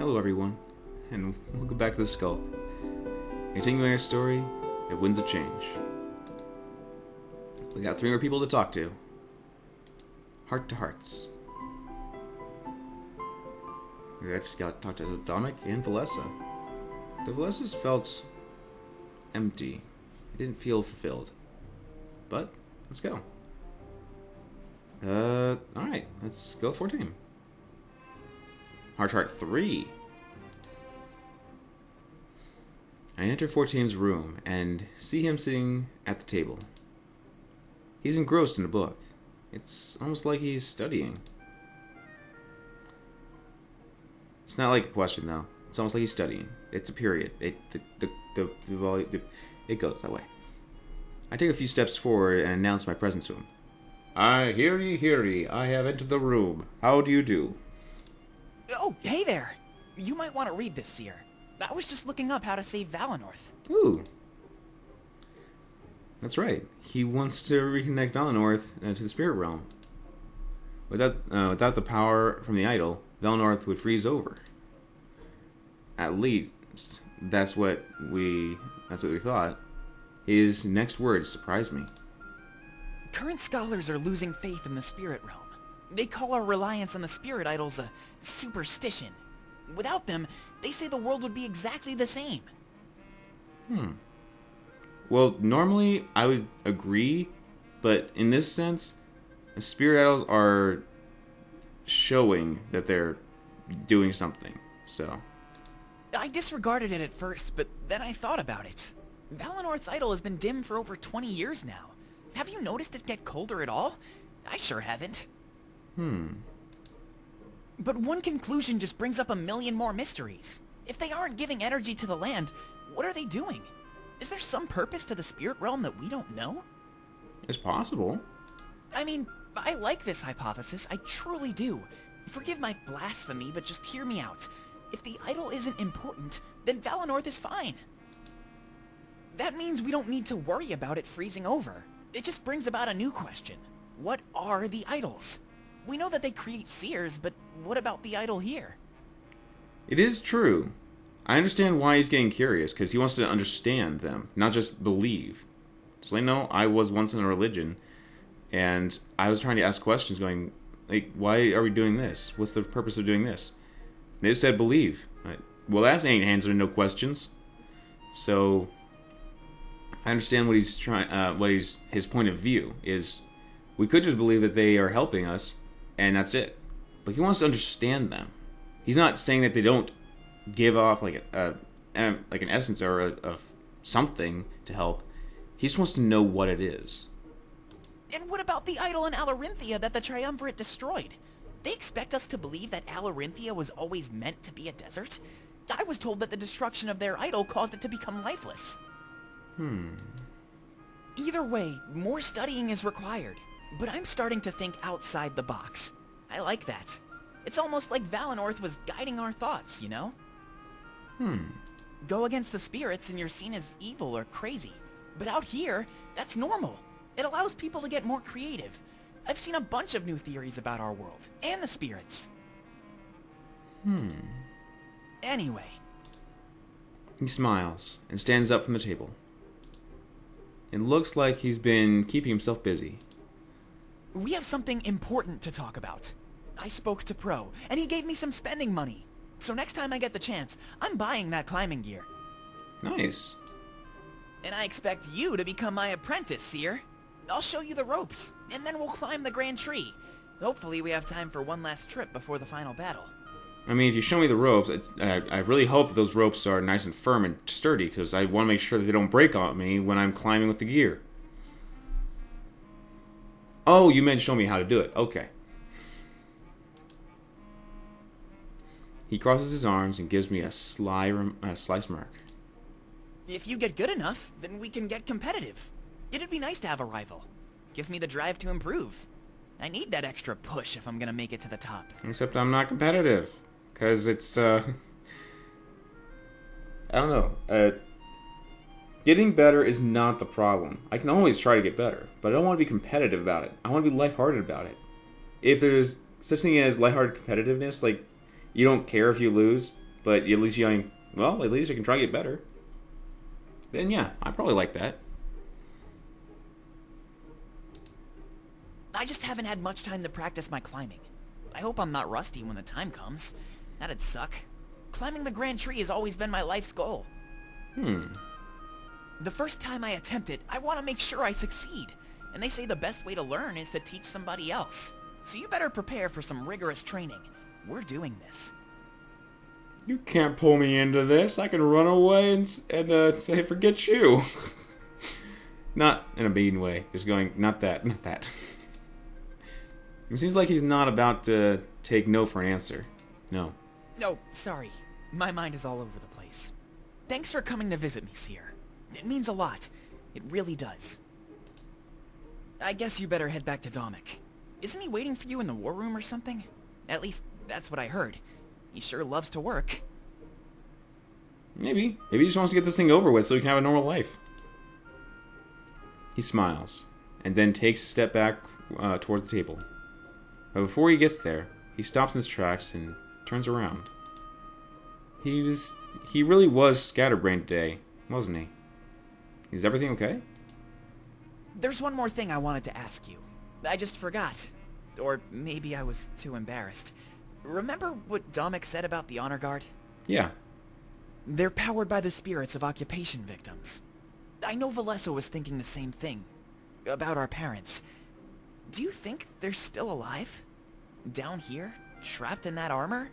Hello everyone, and welcome back to the Skull. Continuing our story, it Winds of Change. We got 3 more people to talk to. Heart to hearts. We actually got to talk to Dominic and Valessa. The Valessas felt empty. It didn't feel fulfilled. But, let's go. Alright, let's go 14. Heart 3. I enter 14's room and see him sitting at the table. He's engrossed in a book. It's almost like he's studying. It's not like a question though. It's almost like he's studying. It's a period. It goes that way. I take a few steps forward and announce my presence to him. Hear ye, I have entered the room. How do you do? Oh, hey there! You might want to read this, Seer. I was just looking up how to save Valinor. Ooh. That's right. He wants to reconnect Valinor to the spirit realm. Without the power from the idol, Valinor would freeze over. At least, that's what we thought. His next words surprised me. Current scholars are losing faith in the spirit realm. They call our reliance on the spirit idols a superstition. Without them, they say the world would be exactly the same. Well, normally I would agree, but in this sense, the spirit idols are showing that they're doing something, so... I disregarded it at first, but then I thought about it. Valinor's idol has been dim for over 20 years now. Have you noticed it get colder at all? I sure haven't. But one conclusion just brings up a million more mysteries. If they aren't giving energy to the land, what are they doing? Is there some purpose to the spirit realm that we don't know? It's possible. I mean, I like this hypothesis, I truly do. Forgive my blasphemy, but just hear me out. If the idol isn't important, then Valinor is fine. That means we don't need to worry about it freezing over. It just brings about a new question. What are the idols? We know that they create seers, but what about the idol here? It is true. I understand why he's getting curious, because he wants to understand them, not just believe. So I know I was once in a religion, and I was trying to ask questions going, like, why are we doing this? What's the purpose of doing this? They just said believe. Well, that's ain't answering no questions. So I understand what he's trying. His point of view is. We could just believe that they are helping us, and that's it. But he wants to understand them. He's not saying that they don't give off like an essence or a something to help. He just wants to know what it is. And what about the idol in Alarinthia that the Triumvirate destroyed? They expect us to believe that Alarinthia was always meant to be a desert? I was told that the destruction of their idol caused it to become lifeless. Either way, more studying is required. But I'm starting to think outside the box. I like that. It's almost like Valinor was guiding our thoughts, you know? Go against the spirits and you're seen as evil or crazy. But out here, that's normal. It allows people to get more creative. I've seen a bunch of new theories about our world, and the spirits. Anyway. He smiles and stands up from the table. It looks like he's been keeping himself busy. We have something important to talk about. I spoke to Pro, and he gave me some spending money. So next time I get the chance, I'm buying that climbing gear. Nice. And I expect you to become my apprentice, Seer. I'll show you the ropes, and then we'll climb the Grand Tree. Hopefully we have time for one last trip before the final battle. I mean, if you show me the ropes, I really hope that those ropes are nice and firm and sturdy, because I want to make sure that they don't break on me when I'm climbing with the gear. Oh, you meant show me how to do it. Okay. He crosses his arms and gives me a sly smirk. If you get good enough, then we can get competitive. It'd be nice to have a rival. Gives me the drive to improve. I need that extra push if I'm gonna make it to the top. Except I'm not competitive. Because it's, I don't know. Getting better is not the problem. I can always try to get better, but I don't want to be competitive about it. I want to be lighthearted about it. If there's such thing as lighthearted competitiveness, like you don't care if you lose, but at least at least I can try to get better. Then yeah, I probably like that. I just haven't had much time to practice my climbing. I hope I'm not rusty when the time comes. That'd suck. Climbing the Grand Tree has always been my life's goal. The first time I attempt it, I want to make sure I succeed. And they say the best way to learn is to teach somebody else. So you better prepare for some rigorous training. We're doing this. You can't pull me into this. I can run away and say forget you. Not in a mean way. Just going, not that, not that. It seems like he's not about to take no for an answer. No. No, sorry. My mind is all over the place. Thanks for coming to visit me, Seer. It means a lot. It really does. I guess you better head back to Dominik. Isn't he waiting for you in the war room or something? At least, that's what I heard. He sure loves to work. Maybe. Maybe he just wants to get this thing over with so he can have a normal life. He smiles, and then takes a step back towards the table. But before he gets there, he stops in his tracks and turns around. He really was scatterbrained today, wasn't he? Is everything okay? There's one more thing I wanted to ask you. I just forgot. Or maybe I was too embarrassed. Remember what Dominik said about the Honor Guard? Yeah. They're powered by the spirits of occupation victims. I know Valessa was thinking the same thing. About our parents. Do you think they're still alive? Down here? Trapped in that armor?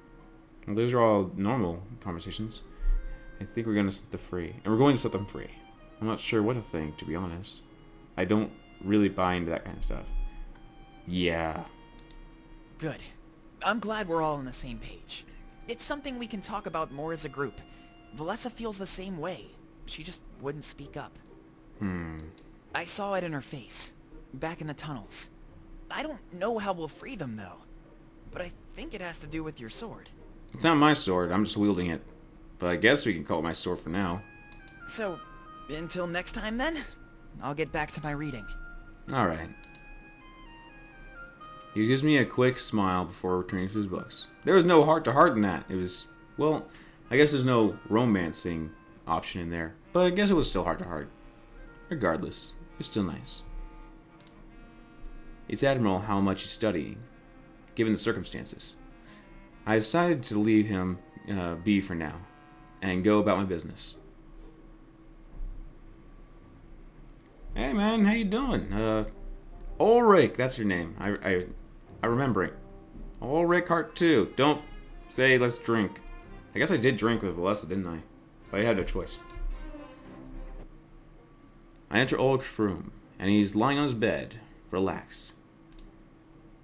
Well, those are all normal conversations. I think we're going to set them free. And we're going to set them free. I'm not sure what to think, to be honest. I don't really buy into that kind of stuff. Yeah. Good. I'm glad we're all on the same page. It's something we can talk about more as a group. Valessa feels the same way. She just wouldn't speak up. I saw it in her face. Back in the tunnels. I don't know how we'll free them, though. But I think it has to do with your sword. It's not my sword. I'm just wielding it. But I guess we can call it my sword for now. So, until next time, then? I'll get back to my reading. Alright. He gives me a quick smile before returning to his books. There was no heart-to-heart in that. It was, well, I guess there's no romancing option in there. But I guess it was still heart-to-heart. Regardless, it's still nice. It's admirable how much he's studying, given the circumstances. I decided to leave him be for now, and go about my business. Hey man, how you doing? Ulrich, that's your name. I remember it. Ulrich Hart 2. Don't say let's drink. I guess I did drink with Valessa, didn't I? But I had no choice. I enter Ulrich's room, and he's lying on his bed, relaxed.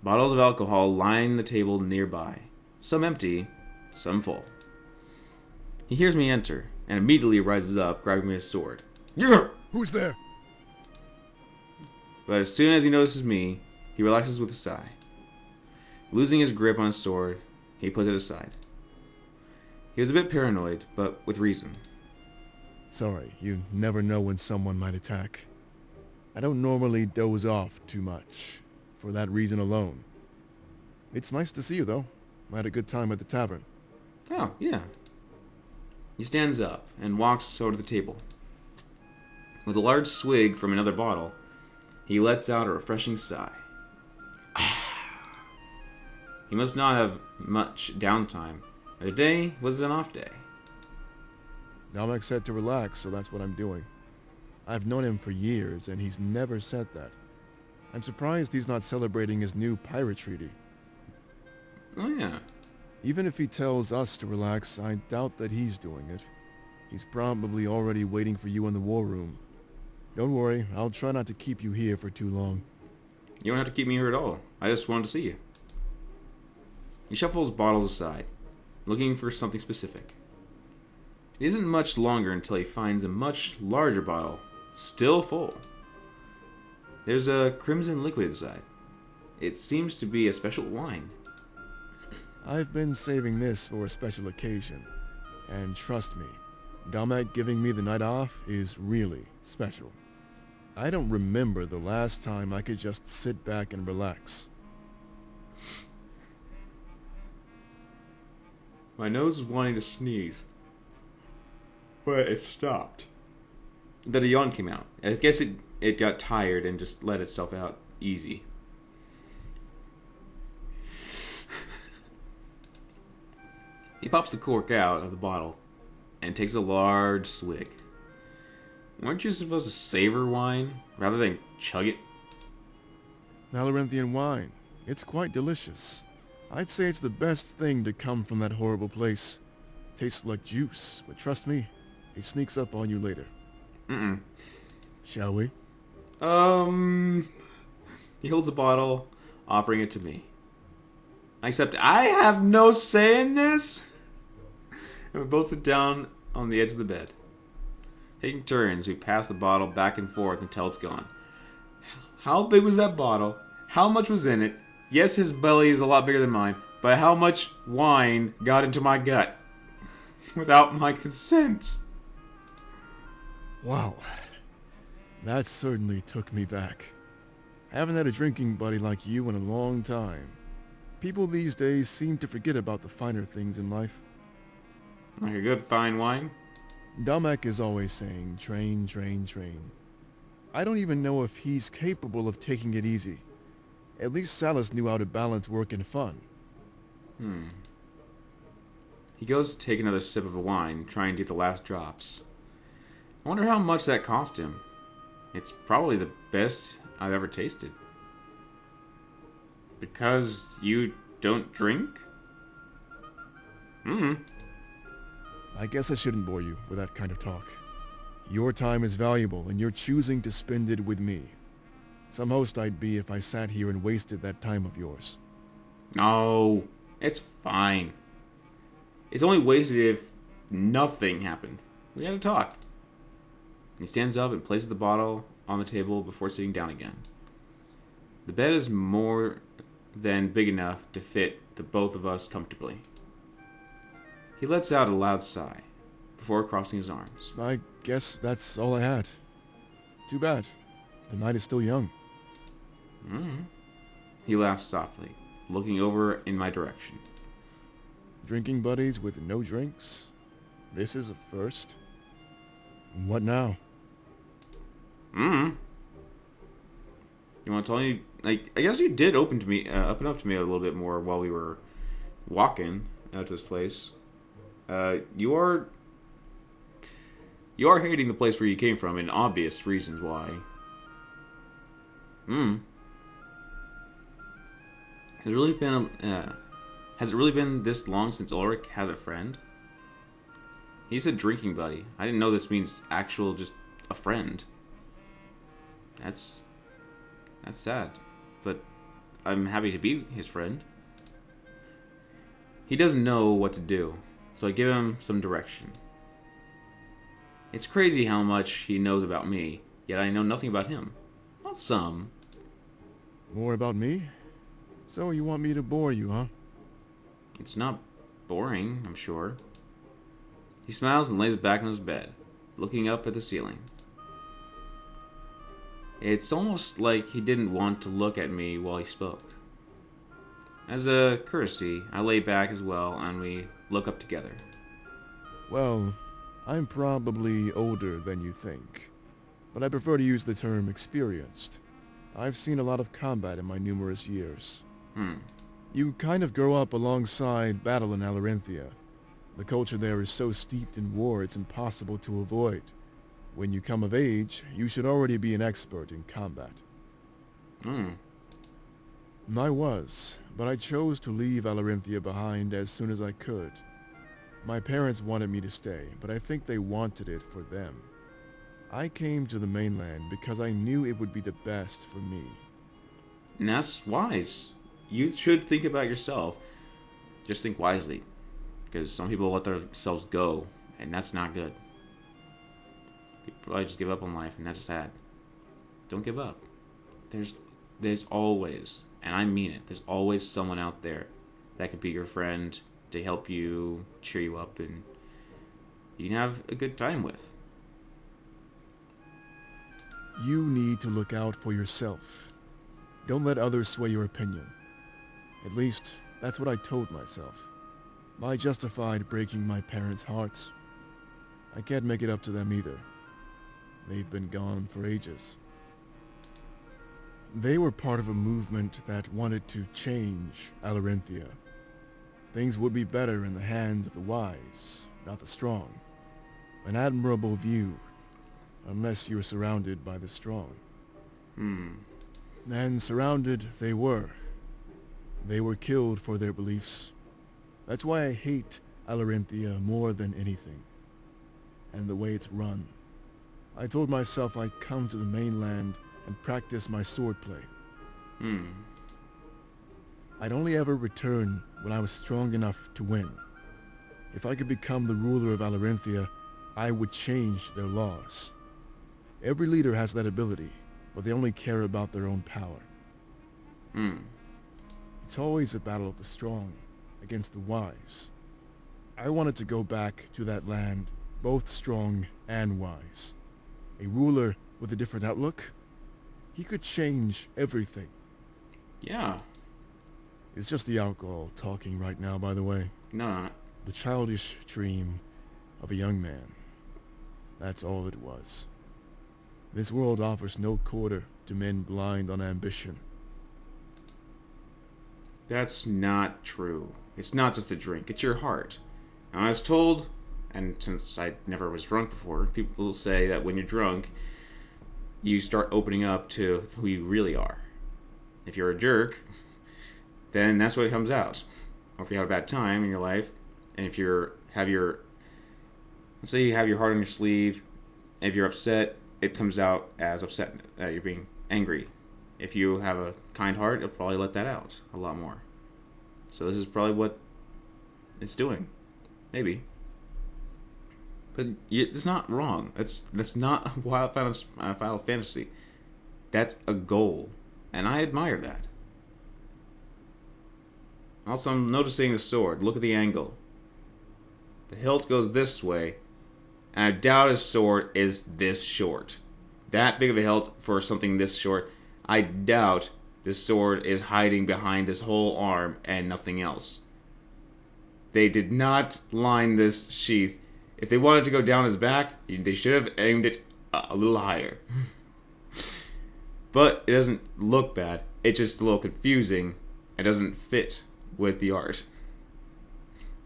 Bottles of alcohol line the table nearby, some empty, some full. He hears me enter, and immediately rises up, grabbing his sword. Yeah, who's there? But as soon as he notices me, he relaxes with a sigh. Losing his grip on his sword, he puts it aside. He was a bit paranoid, but with reason. Sorry, you never know when someone might attack. I don't normally doze off too much, for that reason alone. It's nice to see you, though. I had a good time at the tavern. Oh, yeah. He stands up and walks over to the table. With a large swig from another bottle, he lets out a refreshing sigh. He must not have much downtime. Today was an off day. Dominik said to relax, so that's what I'm doing. I've known him for years, and he's never said that. I'm surprised he's not celebrating his new pirate treaty. Oh, yeah. Even if he tells us to relax, I doubt that he's doing it. He's probably already waiting for you in the war room. Don't worry, I'll try not to keep you here for too long. You don't have to keep me here at all. I just wanted to see you. He shuffles bottles aside, looking for something specific. It isn't much longer until he finds a much larger bottle, still full. There's a crimson liquid inside. It seems to be a special wine. I've been saving this for a special occasion. And trust me, Dominik giving me the night off is really special. I don't remember the last time I could just sit back and relax. My nose was wanting to sneeze, but it stopped. Then a yawn came out. I guess it got tired and just let itself out easy. He pops the cork out of the bottle and takes a large swig. Weren't you supposed to savor wine rather than chug it? Valoranthian wine. It's quite delicious. I'd say it's the best thing to come from that horrible place. Tastes like juice, but trust me, it sneaks up on you later. Mm-mm. Shall we? He holds the bottle, offering it to me. Except I have no say in this. And we both sit down on the edge of the bed. Taking turns, we pass the bottle back and forth until it's gone. How big was that bottle? How much was in it? Yes, his belly is a lot bigger than mine, but how much wine got into my gut without my consent? Wow. That certainly took me back. I haven't had a drinking buddy like you in a long time. People these days seem to forget about the finer things in life. Like a good fine wine? Damek is always saying, train, train, train. I don't even know if he's capable of taking it easy. At least Salus knew how to balance work and fun. He goes to take another sip of the wine, trying to get the last drops. I wonder how much that cost him. It's probably the best I've ever tasted. Because you don't drink? I guess I shouldn't bore you with that kind of talk. Your time is valuable, and you're choosing to spend it with me. Some host I'd be if I sat here and wasted that time of yours. No, it's fine. It's only wasted if nothing happened. We gotta talk. He stands up and places the bottle on the table before sitting down again. The bed is more than big enough to fit the both of us comfortably. He lets out a loud sigh before crossing his arms. I guess that's all I had. Too bad. The night is still young. He laughs softly, looking over in my direction. Drinking buddies with no drinks? This is a first. What now? You want to tell me? Like, I guess you did open up to me a little bit more while we were walking out to this place. You are hating the place where you came from, and obvious reasons why. Has it really been this long since Ulrich had a friend? He said drinking buddy. I didn't know this means actual, just a friend. That's sad, but I'm happy to be his friend. He doesn't know what to do, so I give him some direction. It's crazy how much he knows about me, yet I know nothing about him. Not some. More about me? So you want me to bore you, huh? It's not boring, I'm sure. He smiles and lays back on his bed, looking up at the ceiling. It's almost like he didn't want to look at me while he spoke. As a courtesy, I lay back as well, and we look up together. Well, I'm probably older than you think, but I prefer to use the term experienced. I've seen a lot of combat in my numerous years. You kind of grow up alongside battle in Alarenthia. The culture there is so steeped in war it's impossible to avoid. When you come of age, you should already be an expert in combat. I was, but I chose to leave Alarenthia behind as soon as I could. My parents wanted me to stay, but I think they wanted it for them. I came to the mainland because I knew it would be the best for me. And that's wise. You should think about yourself. Just think wisely. Because some people let themselves go, and that's not good. People probably just give up on life, and that's sad. Don't give up. There's always, and I mean it, there's always someone out there that could be your friend to help you, cheer you up, and you can have a good time with. You need to look out for yourself. Don't let others sway your opinion. At least, that's what I told myself. I justified breaking my parents' hearts. I can't make it up to them either. They've been gone for ages. They were part of a movement that wanted to change Alarinthia. Things would be better in the hands of the wise, not the strong. An admirable view, unless you were surrounded by the strong. And surrounded they were. They were killed for their beliefs. That's why I hate Alarinthia more than anything. And the way it's run. I told myself I'd come to the mainland and practice my swordplay. I'd only ever return when I was strong enough to win. If I could become the ruler of Alarinthia, I would change their laws. Every leader has that ability, but they only care about their own power. It's always a battle of the strong against the wise. I wanted to go back to that land, both strong and wise. A ruler with a different outlook, he could change everything. Yeah. It's just the alcohol talking right now, by the way. No. The childish dream of a young man. That's all it was. This world offers no quarter to men blind on ambition. That's not true. It's not just the drink, it's your heart. Now, I was told, and since I never was drunk before, people say that when you're drunk, you start opening up to who you really are. If you're a jerk, then that's what comes out. Or if you have a bad time in your life, and if let's say you have your heart on your sleeve, and if you're upset, it comes out as upset, you're being angry. If you have a kind heart, it'll probably let that out a lot more. So this is probably what it's doing. Maybe. But it's not wrong. That's not Wild Final Fantasy. That's a goal. And I admire that. Also, I'm noticing the sword. Look at the angle. The hilt goes this way, and I doubt his sword is this short. That big of a hilt for something this short, I doubt this sword is hiding behind his whole arm and nothing else. They did not line this sheath. If they wanted to go down his back, they should have aimed it a little higher. But it doesn't look bad. It's just a little confusing. It doesn't fit with the art.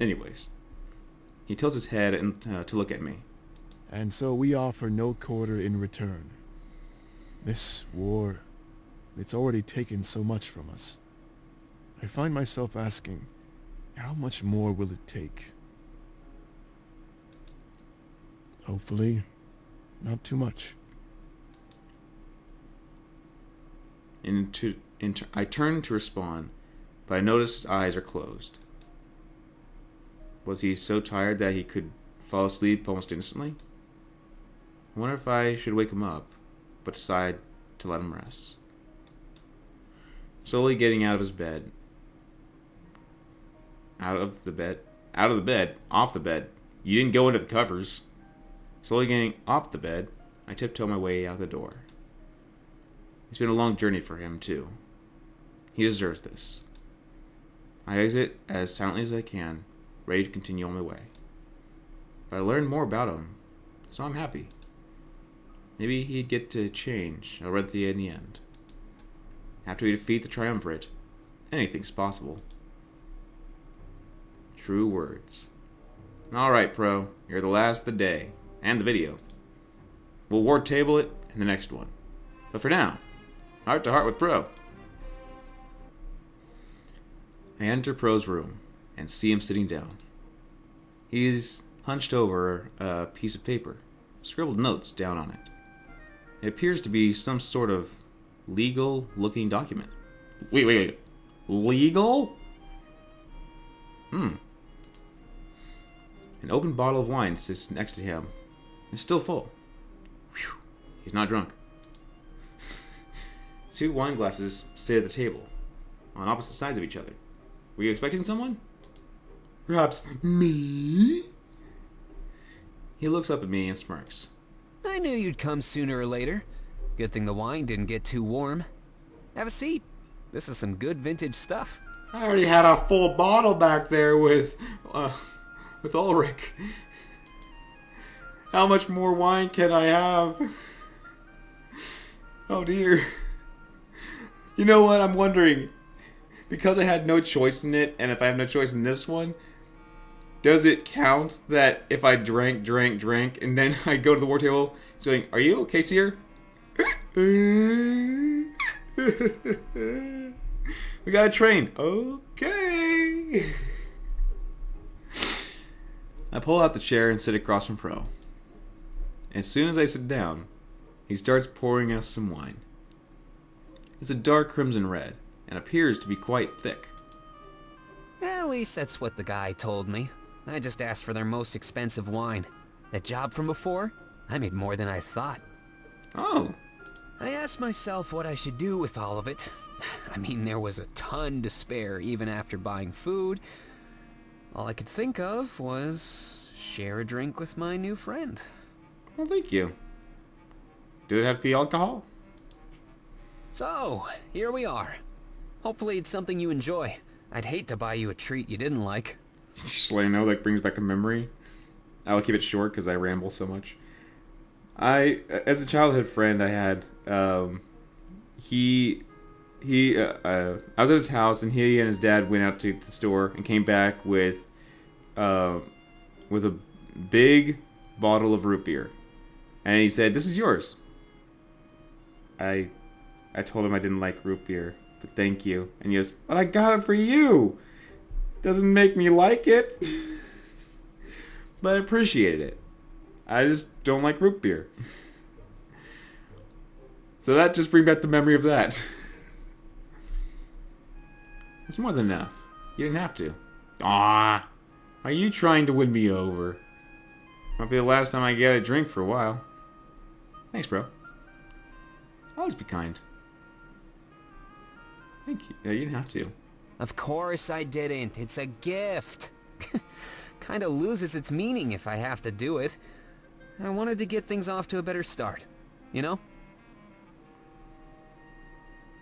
Anyways, he tilts his head to look at me. And so we offer no quarter in return. This war, it's already taken so much from us. I find myself asking, how much more will it take? Hopefully, not too much. I turn to respond, but I notice his eyes are closed. Was he so tired that he could fall asleep almost instantly? I wonder if I should wake him up, but decide to let him rest. Slowly getting out of his bed. Off the bed. You didn't go into the covers. Slowly getting off the bed, I tiptoe my way out the door. It's been a long journey for him, too. He deserves this. I exit as silently as I can, ready to continue on my way. But I learned more about him, so I'm happy. Maybe he'd get to change Arenthia in the end. After we defeat the Triumvirate, anything's possible. True words. Alright, Pro, you're the last of the day, and the video. We'll ward table it in the next one. But for now, heart to heart with Pro. I enter Pro's room and see him sitting down. He's hunched over a piece of paper, scribbled notes down on it. It appears to be some sort of legal-looking document. Wait. Legal? An open bottle of wine sits next to him. It's still full. Whew. He's not drunk. 2 wine glasses sit at the table, on opposite sides of each other. Were you expecting someone? Perhaps me? He looks up at me and smirks. I knew you'd come sooner or later. Good thing the wine didn't get too warm. Have a seat. This is some good vintage stuff. I already had a full bottle back there with Ulrich. How much more wine can I have? Oh dear. You know what? I'm wondering, because I had no choice in it, and if I have no choice in this one, does it count that if I drank, and then I go to the war table saying, "Are you okay, sir?" We got a train. Okay. I pull out the chair and sit across from Pro. As soon as I sit down, he starts pouring us some wine. It's a dark crimson red, and appears to be quite thick. At least that's what the guy told me. I just asked for their most expensive wine. That job from before, I made more than I thought. Oh. I asked myself what I should do with all of it. I mean, there was a ton to spare even after buying food. All I could think of was share a drink with my new friend. Well, thank you. Did it have to be alcohol? So, here we are. Hopefully it's something you enjoy. I'd hate to buy you a treat you didn't like. Just let you know, that brings back a memory. I'll keep it short because I ramble so much. As a childhood friend I had, I was at his house, and he and his dad went out to the store and came back with a big bottle of root beer, and he said, "This is yours." I told him I didn't like root beer, but thank you, and he goes, "But I got it for you. Doesn't make me like it, but I appreciated it. I just don't like root beer." So that just brings back the memory of that. It's more than enough. You didn't have to. Ah, are you trying to win me over? Might be the last time I get a drink for a while. Thanks, bro. Always be kind. Thank you. You didn't have to. Of course I didn't. It's a gift. Kinda loses its meaning if I have to do it. I wanted to get things off to a better start, you know?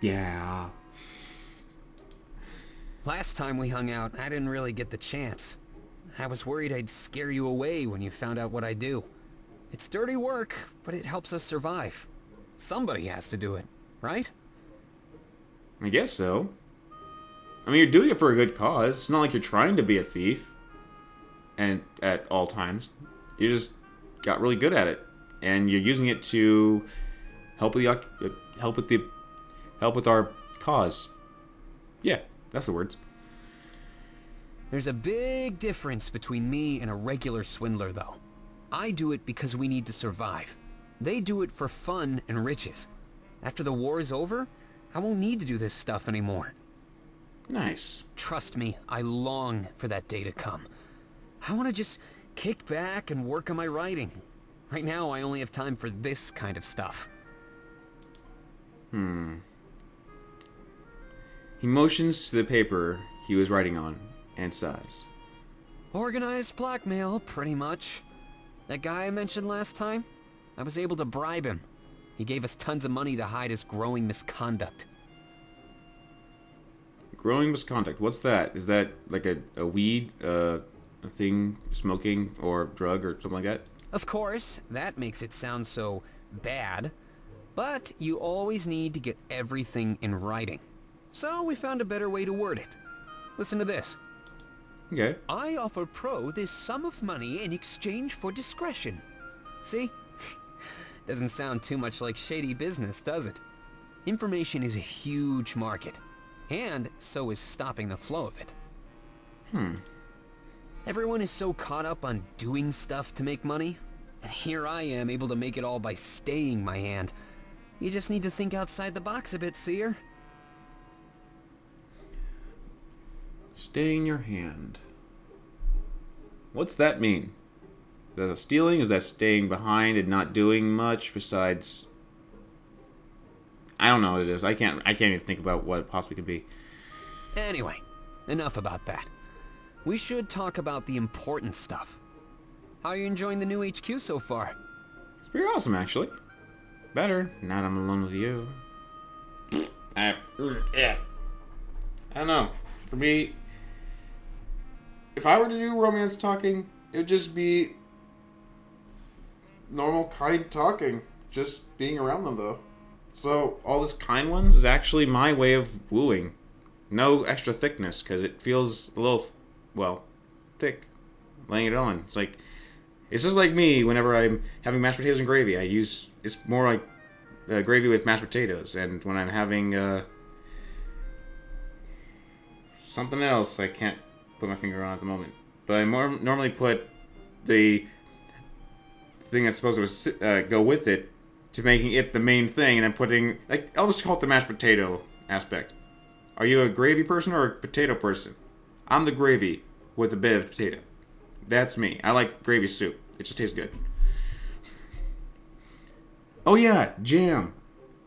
Yeah. Last time we hung out, I didn't really get the chance. I was worried I'd scare you away when you found out what I do. It's dirty work, but it helps us survive. Somebody has to do it, right? I guess so. I mean, you're doing it for a good cause. It's not like you're trying to be a thief. And at all times. You just got really good at it. And you're using it to help with our cause. Yeah, that's the words. There's a big difference between me and a regular swindler, though. I do it because we need to survive. They do it for fun and riches. After the war is over, I won't need to do this stuff anymore. Nice. Trust me, I long for that day to come. I want to just kick back and work on my writing. Right now, I only have time for this kind of stuff. He motions to the paper he was writing on and sighs. Organized blackmail, pretty much. That guy I mentioned last time, I was able to bribe him. He gave us tons of money to hide his growing misconduct. Growing misconduct. What's that? Is that like a weed, a thing, smoking, or drug, or something like that? Of course, that makes it sound so bad. But you always need to get everything in writing. So we found a better way to word it. Listen to this. Okay. I offer Pro this sum of money in exchange for discretion. See? Doesn't sound too much like shady business, does it? Information is a huge market. And so is stopping the flow of it. Everyone is so caught up on doing stuff to make money. And here I am able to make it all by staying my hand. You just need to think outside the box a bit, seer. Staying your hand. What's that mean? Is that stealing? Is that staying behind and not doing much besides... I don't know what it is. I can't even think about what it possibly could be. Anyway, enough about that. We should talk about the important stuff. How are you enjoying the new HQ so far? It's pretty awesome, actually. Better. Now that I'm alone with you. I don't know. For me, if I were to do romance talking, it would just be normal, kind talking. Just being around them, though. So, all this kind ones is actually my way of wooing. No extra thickness, because it feels a little, well, thick. Laying it on. It's just like me whenever I'm having mashed potatoes and gravy. It's more like gravy with mashed potatoes. And when I'm having something else, I can't put my finger on at the moment. But I normally put the thing that's supposed to go with it to making it the main thing, and then putting, I'll just call it the mashed potato aspect. Are you a gravy person or a potato person? I'm the gravy with a bit of potato. That's me. I like gravy soup. It just tastes good. Oh yeah, jam.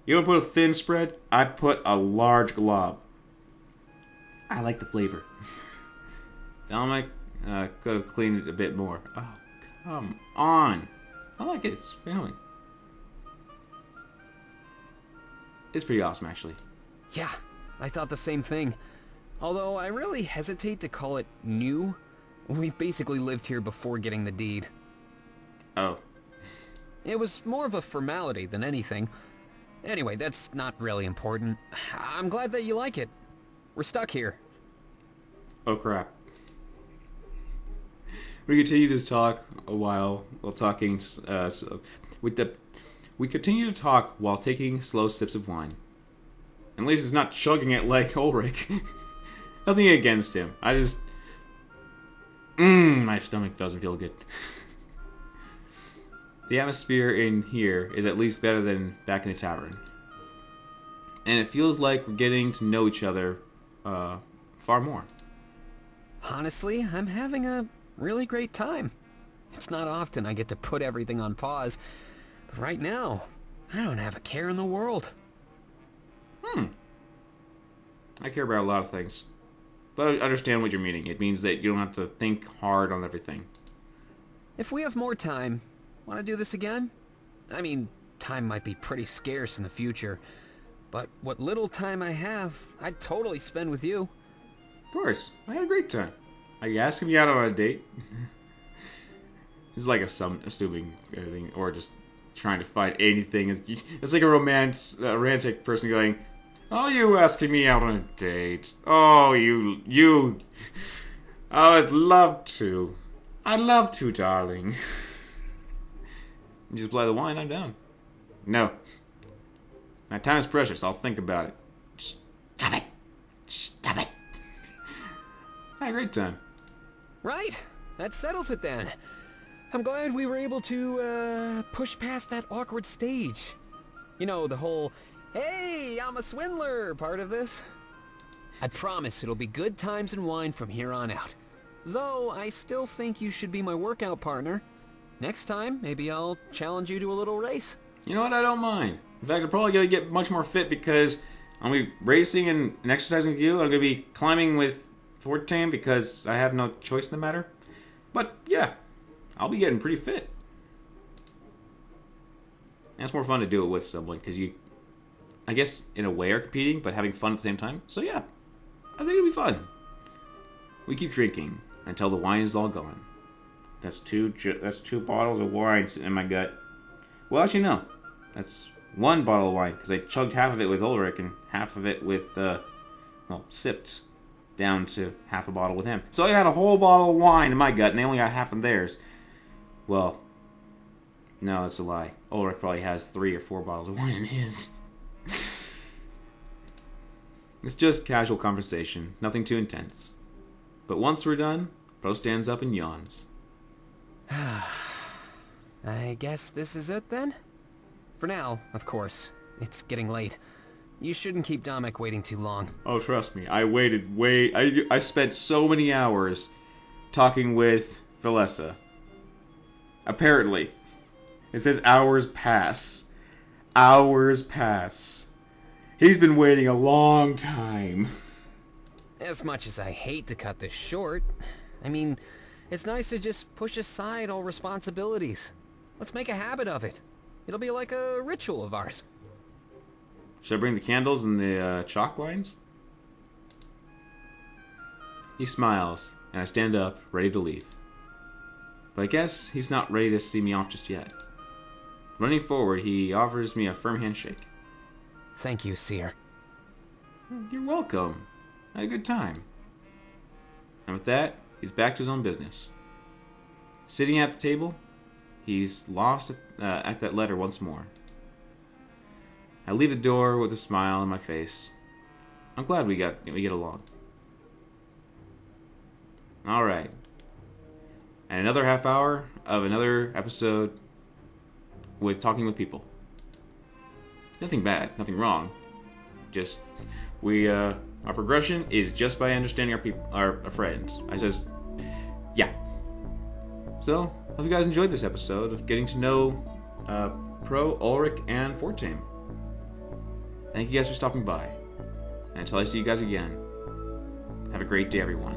You don't put a thin spread? I put a large glob. I like the flavor. Dominic could have cleaned it a bit more. Oh, come on. I like it. It's filling. It's pretty awesome, actually. Yeah, I thought the same thing. Although I really hesitate to call it new. We've basically lived here before getting the deed. Oh. It was more of a formality than anything. Anyway, that's not really important. I'm glad that you like it. We're stuck here. Oh crap. We continue to talk a while talking. We continue to talk while taking slow sips of wine. At least it's not chugging it like Ulrich. Nothing against him. I just... my stomach doesn't feel good. The atmosphere in here is at least better than back in the tavern. And it feels like we're getting to know each other far more. Honestly, I'm having a really great time. It's not often I get to put everything on pause. But right now, I don't have a care in the world. I care about a lot of things. But I understand what you're meaning. It means that you don't have to think hard on everything. If we have more time, want to do this again? I mean, time might be pretty scarce in the future. But what little time I have, I'd totally spend with you. Of course. I had a great time. Are you asking me out on a date? It's like assuming everything, or just trying to find anything. It's like a romantic person going, "Oh, you asking me out on a date? Oh, you. Oh, I'd love to. I'd love to, darling." You just apply the wine, I'm down. No. My time is precious. I'll think about it. Stop it. Stop it. I had a great time. Right. That settles it then. I'm glad we were able to, push past that awkward stage. You know, the whole, "Hey, I'm a swindler" part of this. I promise it'll be good times and wine from here on out. Though, I still think you should be my workout partner. Next time, maybe I'll challenge you to a little race. You know what? I don't mind. In fact, I'm probably going to get much more fit because I'm going to be racing and exercising with you. I'm going to be climbing with Fortane because I have no choice in the matter. But, yeah, I'll be getting pretty fit. And it's more fun to do it with someone because you, I guess, in a way are competing, but having fun at the same time. So, yeah, I think it'll be fun. We keep drinking until the wine is all gone. That's two bottles of wine sitting in my gut. Well, actually, no. That's one bottle of wine, because I chugged half of it with Ulrich and half of it with, sipped down to half a bottle with him. So I had a whole bottle of wine in my gut, and they only got half of theirs. Well, no, that's a lie. Ulrich probably has 3 or 4 bottles of wine in his. It's just casual conversation, nothing too intense. But once we're done, Pro stands up and yawns. I guess this is it then? For now, of course. It's getting late. You shouldn't keep Dominic waiting too long. Oh, trust me. I waited I spent so many hours talking with Valessa. Apparently. It says hours pass. Hours pass. He's been waiting a long time. As much as I hate to cut this short, I mean, it's nice to just push aside all responsibilities. Let's make a habit of it. It'll be like a ritual of ours. Should I bring the candles and the chalk lines? He smiles, and I stand up, ready to leave. But I guess he's not ready to see me off just yet. Running forward, he offers me a firm handshake. Thank you, Seer. You're welcome. I had a good time. And with that, he's back to his own business. Sitting at the table, he's lost at that letter once more. I leave the door with a smile on my face. I'm glad we get along. All right. And another half hour of another episode with talking with people. Nothing bad, nothing wrong. Just our progression is just by understanding our friends. I says, yeah. So, hope you guys enjoyed this episode of getting to know Pro, Ulrich, and Fortame. Thank you guys for stopping by. And until I see you guys again, have a great day, everyone.